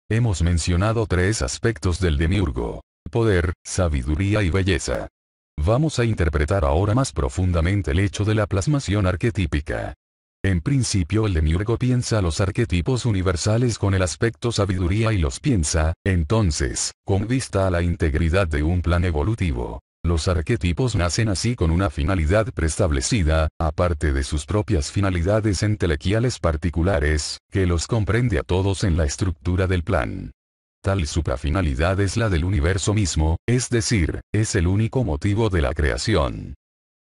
Hemos mencionado tres aspectos del demiurgo: poder, sabiduría y belleza. Vamos a interpretar ahora más profundamente el hecho de la plasmación arquetípica. En principio el demiurgo piensa los arquetipos universales con el aspecto sabiduría y los piensa, entonces, con vista a la integridad de un plan evolutivo. Los arquetipos nacen así con una finalidad preestablecida, aparte de sus propias finalidades entelequiales particulares, que los comprende a todos en la estructura del plan. Tal suprafinalidad es la del universo mismo, es decir, es el único motivo de la creación.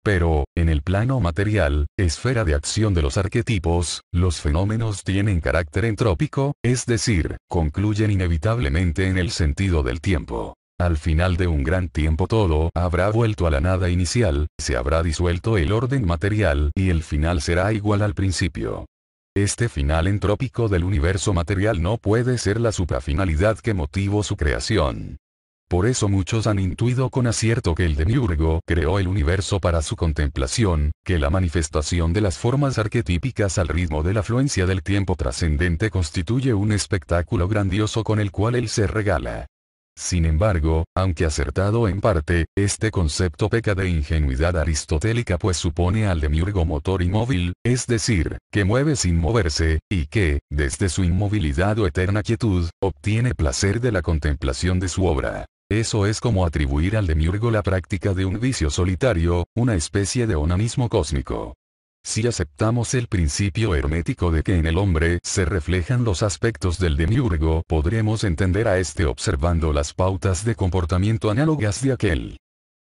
Pero, en el plano material, esfera de acción de los arquetipos, los fenómenos tienen carácter entrópico, es decir, concluyen inevitablemente en el sentido del tiempo. Al final de un gran tiempo todo habrá vuelto a la nada inicial, se habrá disuelto el orden material y el final será igual al principio. Este final entrópico del universo material no puede ser la suprafinalidad que motivó su creación. Por eso muchos han intuido con acierto que el demiurgo creó el universo para su contemplación, que la manifestación de las formas arquetípicas al ritmo de la fluencia del tiempo trascendente constituye un espectáculo grandioso con el cual él se regala. Sin embargo, aunque acertado en parte, este concepto peca de ingenuidad aristotélica, pues supone al demiurgo motor inmóvil, es decir, que mueve sin moverse, y que, desde su inmovilidad o eterna quietud, obtiene placer de la contemplación de su obra. Eso es como atribuir al demiurgo la práctica de un vicio solitario, una especie de onanismo cósmico. Si aceptamos el principio hermético de que en el hombre se reflejan los aspectos del demiurgo, podremos entender a este observando las pautas de comportamiento análogas de aquel.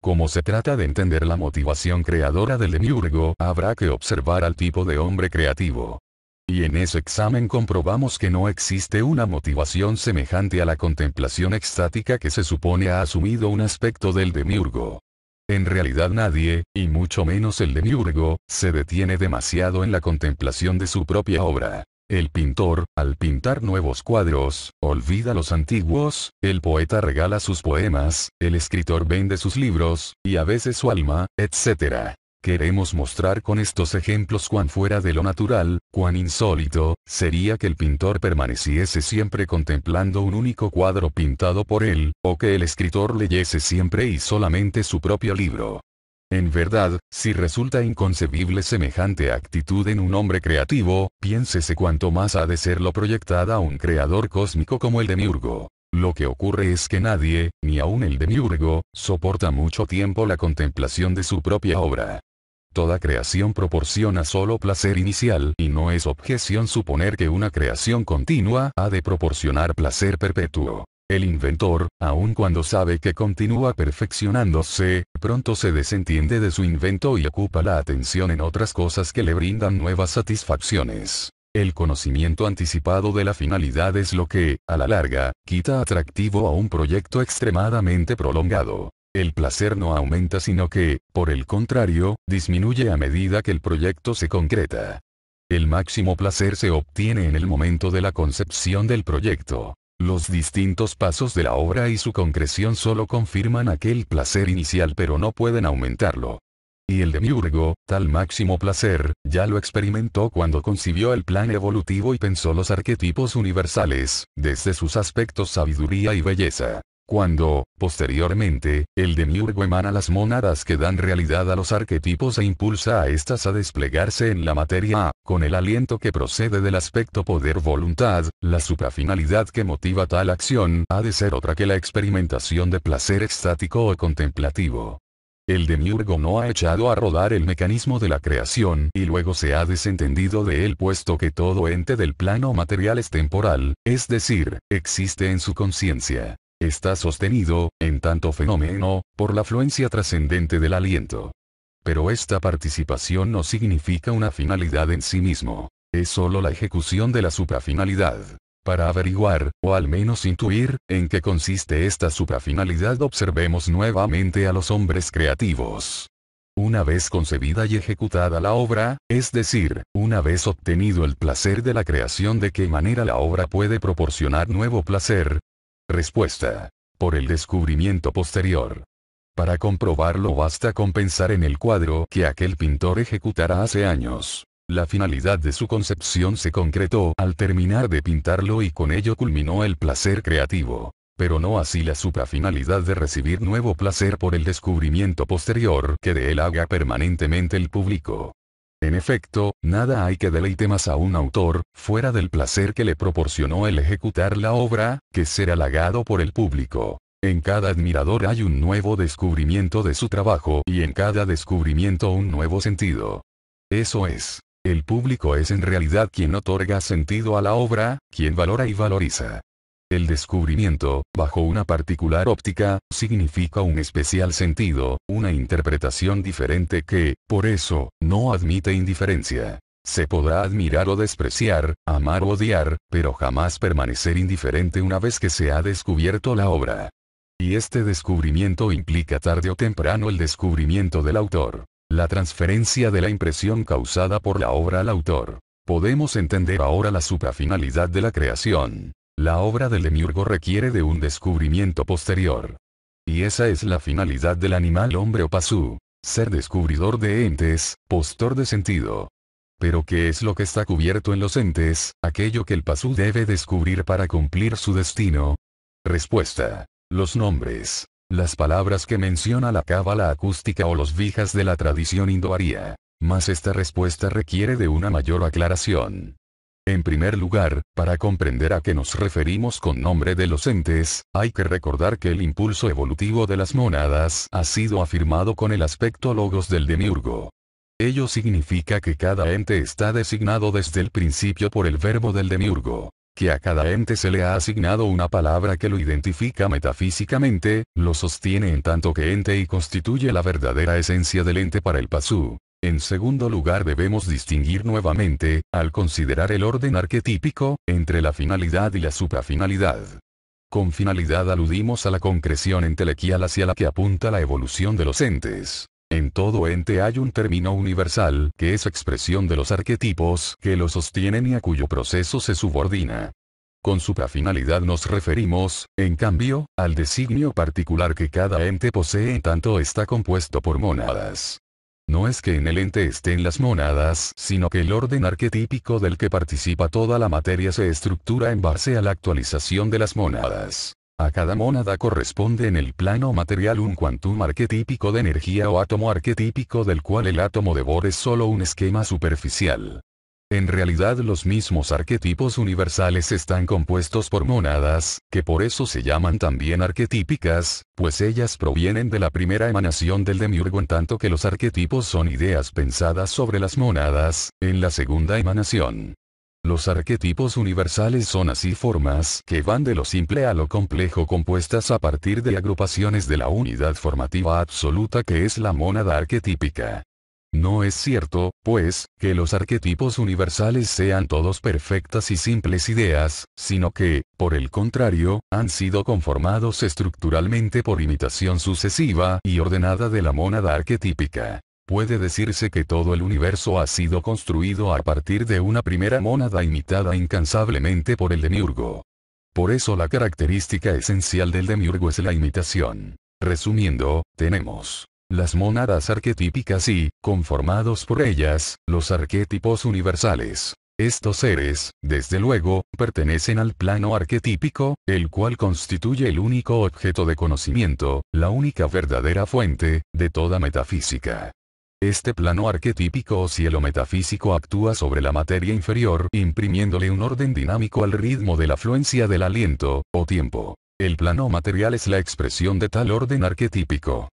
Como se trata de entender la motivación creadora del demiurgo, habrá que observar al tipo de hombre creativo. Y en ese examen comprobamos que no existe una motivación semejante a la contemplación extática que se supone ha asumido un aspecto del demiurgo. En realidad nadie, y mucho menos el demiurgo, se detiene demasiado en la contemplación de su propia obra. El pintor, al pintar nuevos cuadros, olvida los antiguos, el poeta regala sus poemas, el escritor vende sus libros, y a veces su alma, etc. Queremos mostrar con estos ejemplos cuán fuera de lo natural, cuán insólito, sería que el pintor permaneciese siempre contemplando un único cuadro pintado por él, o que el escritor leyese siempre y solamente su propio libro. En verdad, si resulta inconcebible semejante actitud en un hombre creativo, piénsese cuánto más ha de serlo proyectada un creador cósmico como el demiurgo. Lo que ocurre es que nadie, ni aun el demiurgo, soporta mucho tiempo la contemplación de su propia obra. Toda creación proporciona solo placer inicial y no es objeción suponer que una creación continua ha de proporcionar placer perpetuo. El inventor, aun cuando sabe que continúa perfeccionándose, pronto se desentiende de su invento y ocupa la atención en otras cosas que le brindan nuevas satisfacciones. El conocimiento anticipado de la finalidad es lo que, a la larga, quita atractivo a un proyecto extremadamente prolongado. El placer no aumenta sino que, por el contrario, disminuye a medida que el proyecto se concreta. El máximo placer se obtiene en el momento de la concepción del proyecto. Los distintos pasos de la obra y su concreción solo confirman aquel placer inicial pero no pueden aumentarlo. Y el demiurgo, tal máximo placer, ya lo experimentó cuando concibió el plan evolutivo y pensó los arquetipos universales, desde sus aspectos sabiduría y belleza. Cuando, posteriormente, el demiurgo emana las mónadas que dan realidad a los arquetipos e impulsa a éstas a desplegarse en la materia, con el aliento que procede del aspecto poder-voluntad, la suprafinalidad que motiva tal acción ha de ser otra que la experimentación de placer extático o contemplativo. El demiurgo no ha echado a rodar el mecanismo de la creación y luego se ha desentendido de él puesto que todo ente del plano material es temporal, es decir, existe en su conciencia. Está sostenido, en tanto fenómeno, por la fluencia trascendente del aliento. Pero esta participación no significa una finalidad en sí mismo. Es sólo la ejecución de la suprafinalidad. Para averiguar, o al menos intuir, en qué consiste esta suprafinalidad observemos nuevamente a los hombres creativos. Una vez concebida y ejecutada la obra, es decir, una vez obtenido el placer de la creación, ¿de qué manera la obra puede proporcionar nuevo placer? Respuesta: por el descubrimiento posterior. Para comprobarlo basta con pensar en el cuadro que aquel pintor ejecutara hace años. La finalidad de su concepción se concretó al terminar de pintarlo y con ello culminó el placer creativo. Pero no así la suprafinalidad de recibir nuevo placer por el descubrimiento posterior que de él haga permanentemente el público. En efecto, nada hay que deleite más a un autor, fuera del placer que le proporcionó el ejecutar la obra, que ser halagado por el público. En cada admirador hay un nuevo descubrimiento de su trabajo y en cada descubrimiento un nuevo sentido. Eso es. El público es en realidad quien otorga sentido a la obra, quien valora y valoriza. El descubrimiento, bajo una particular óptica, significa un especial sentido, una interpretación diferente que, por eso, no admite indiferencia. Se podrá admirar o despreciar, amar o odiar, pero jamás permanecer indiferente una vez que se ha descubierto la obra. Y este descubrimiento implica tarde o temprano el descubrimiento del autor. La transferencia de la impresión causada por la obra al autor. Podemos entender ahora la suprafinalidad de la creación. La obra del demiurgo requiere de un descubrimiento posterior. Y esa es la finalidad del animal hombre o pasú. Ser descubridor de entes, postor de sentido. Pero ¿qué es lo que está cubierto en los entes, aquello que el pasú debe descubrir para cumplir su destino? Respuesta. Los nombres. Las palabras que menciona la cábala acústica o los vijas de la tradición indoaria. Mas esta respuesta requiere de una mayor aclaración. En primer lugar, para comprender a qué nos referimos con nombre de los entes, hay que recordar que el impulso evolutivo de las mónadas ha sido afirmado con el aspecto logos del demiurgo. Ello significa que cada ente está designado desde el principio por el verbo del demiurgo. Que a cada ente se le ha asignado una palabra que lo identifica metafísicamente, lo sostiene en tanto que ente y constituye la verdadera esencia del ente para el pasú. En segundo lugar debemos distinguir nuevamente, al considerar el orden arquetípico, entre la finalidad y la suprafinalidad. Con finalidad aludimos a la concreción entelequial hacia la que apunta la evolución de los entes. En todo ente hay un término universal que es expresión de los arquetipos que lo sostienen y a cuyo proceso se subordina. Con suprafinalidad nos referimos, en cambio, al designio particular que cada ente posee en tanto está compuesto por mónadas. No es que en el ente estén las mónadas, sino que el orden arquetípico del que participa toda la materia se estructura en base a la actualización de las mónadas. A cada mónada corresponde en el plano material un quantum arquetípico de energía o átomo arquetípico del cual el átomo de Bohr es solo un esquema superficial. En realidad los mismos arquetipos universales están compuestos por mónadas, que por eso se llaman también arquetípicas, pues ellas provienen de la primera emanación del demiurgo en tanto que los arquetipos son ideas pensadas sobre las mónadas, en la segunda emanación. Los arquetipos universales son así formas que van de lo simple a lo complejo compuestas a partir de agrupaciones de la unidad formativa absoluta que es la mónada arquetípica. No es cierto, pues, que los arquetipos universales sean todos perfectas y simples ideas, sino que, por el contrario, han sido conformados estructuralmente por imitación sucesiva y ordenada de la mónada arquetípica. Puede decirse que todo el universo ha sido construido a partir de una primera mónada imitada incansablemente por el demiurgo. Por eso la característica esencial del demiurgo es la imitación. Resumiendo, tenemos las mónadas arquetípicas y, conformados por ellas, los arquetipos universales. Estos seres, desde luego, pertenecen al plano arquetípico, el cual constituye el único objeto de conocimiento, la única verdadera fuente, de toda metafísica. Este plano arquetípico o cielo metafísico actúa sobre la materia inferior, imprimiéndole un orden dinámico al ritmo de la fluencia del aliento, o tiempo. El plano material es la expresión de tal orden arquetípico.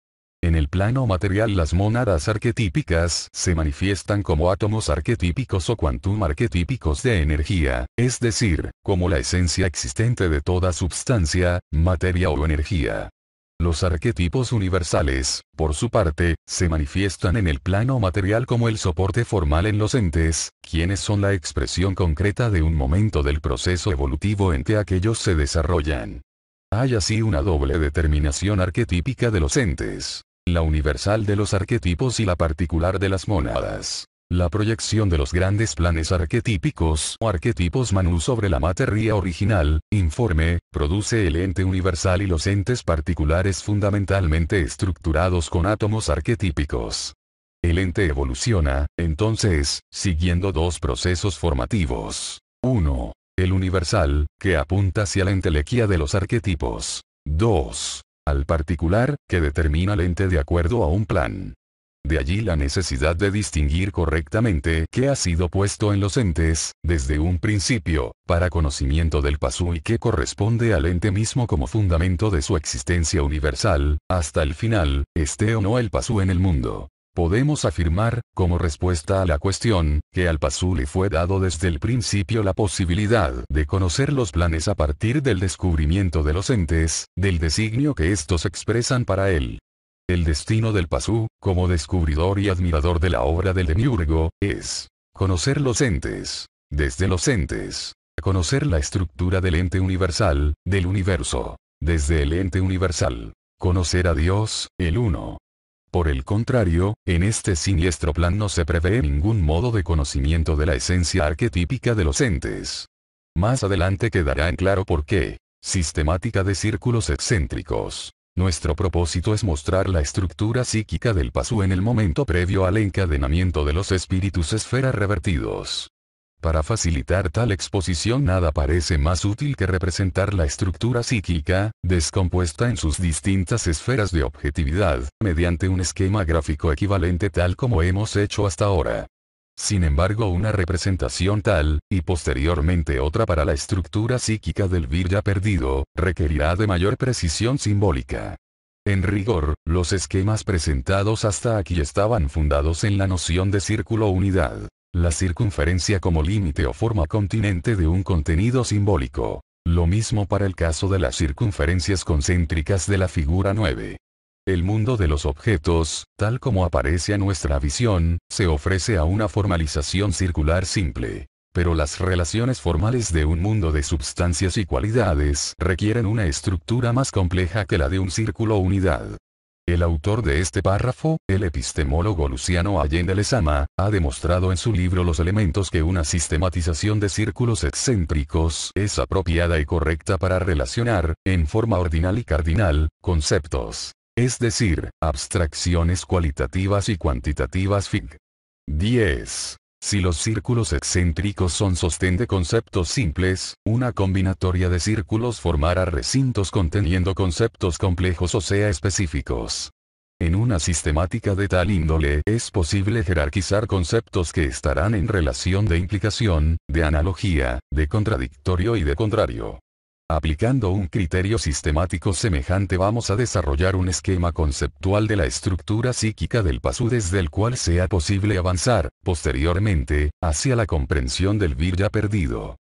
En el plano material las mónadas arquetípicas se manifiestan como átomos arquetípicos o quantum arquetípicos de energía, es decir, como la esencia existente de toda substancia, materia o energía. Los arquetipos universales, por su parte, se manifiestan en el plano material como el soporte formal en los entes, quienes son la expresión concreta de un momento del proceso evolutivo en que aquellos se desarrollan. Hay así una doble determinación arquetípica de los entes. La universal de los arquetipos y la particular de las mónadas. La proyección de los grandes planes arquetípicos o arquetipos Manu sobre la materia original, informe, produce el ente universal y los entes particulares fundamentalmente estructurados con átomos arquetípicos. El ente evoluciona, entonces, siguiendo dos procesos formativos. 1. El universal, que apunta hacia la entelequia de los arquetipos. 2. Al particular, que determina el ente de acuerdo a un plan. De allí la necesidad de distinguir correctamente qué ha sido puesto en los entes, desde un principio, para conocimiento del pasú y qué corresponde al ente mismo como fundamento de su existencia universal, hasta el final, esté o no el pasú en el mundo. Podemos afirmar, como respuesta a la cuestión, que al pasú le fue dado desde el principio la posibilidad de conocer los planes a partir del descubrimiento de los entes, del designio que estos expresan para él. El destino del pasú, como descubridor y admirador de la obra del demiurgo, es conocer los entes. Desde los entes, conocer la estructura del ente universal, del universo. Desde el ente universal, conocer a Dios, el Uno. Por el contrario, en este siniestro plan no se prevé ningún modo de conocimiento de la esencia arquetípica de los entes. Más adelante quedará en claro por qué. Sistemática de círculos excéntricos. Nuestro propósito es mostrar la estructura psíquica del pasú en el momento previo al encadenamiento de los espíritus esfera revertidos. Para facilitar tal exposición nada parece más útil que representar la estructura psíquica, descompuesta en sus distintas esferas de objetividad, mediante un esquema gráfico equivalente tal como hemos hecho hasta ahora. Sin embargo, una representación tal, y posteriormente otra para la estructura psíquica del vir ya perdido, requerirá de mayor precisión simbólica. En rigor, los esquemas presentados hasta aquí estaban fundados en la noción de círculo unidad. La circunferencia como límite o forma continente de un contenido simbólico. Lo mismo para el caso de las circunferencias concéntricas de la figura 9. El mundo de los objetos, tal como aparece a nuestra visión, se ofrece a una formalización circular simple. Pero las relaciones formales de un mundo de substancias y cualidades requieren una estructura más compleja que la de un círculo unidad. El autor de este párrafo, el epistemólogo Luciano Allende Lezama, ha demostrado en su libro Los elementos que una sistematización de círculos excéntricos es apropiada y correcta para relacionar, en forma ordinal y cardinal, conceptos. Es decir, abstracciones cualitativas y cuantitativas fig. 10. Si los círculos excéntricos son sostén de conceptos simples, una combinatoria de círculos formará recintos conteniendo conceptos complejos o sea específicos. En una sistemática de tal índole es posible jerarquizar conceptos que estarán en relación de implicación, de analogía, de contradictorio y de contrario. Aplicando un criterio sistemático semejante vamos a desarrollar un esquema conceptual de la estructura psíquica del pasú desde el cual sea posible avanzar, posteriormente, hacia la comprensión del vir ya perdido.